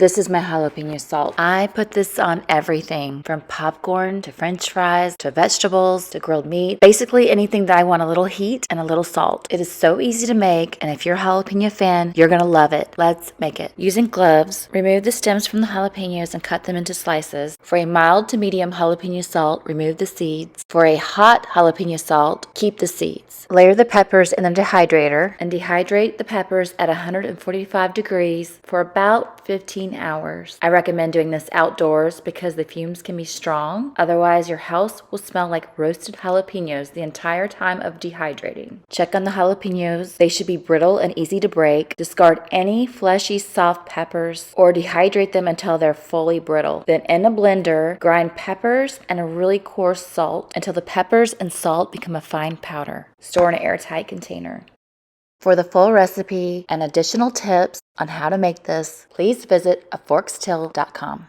This is my jalapeno salt. I put this on everything from popcorn to french fries to vegetables to grilled meat. Basically anything that I want a little heat and a little salt. It is so easy to make, and if you're a jalapeno fan, you're gonna love it. Let's make it. Using gloves, remove the stems from the jalapenos and cut them into slices. For a mild to medium jalapeno salt, remove the seeds. For a hot jalapeno salt, keep the seeds. Layer the peppers in the dehydrator and dehydrate the peppers at 145 degrees for about 15 hours. I recommend doing this outdoors because the fumes can be strong. Otherwise, your house will smell like roasted jalapenos the entire time of dehydrating. Check on the jalapenos. They should be brittle and easy to break. Discard any fleshy, soft peppers or dehydrate them until they're fully brittle. Then in a blender, grind peppers and a really coarse salt until the peppers and salt become a fine powder. Store in an airtight container. For the full recipe and additional tips on how to make this, please visit aforkstill.com.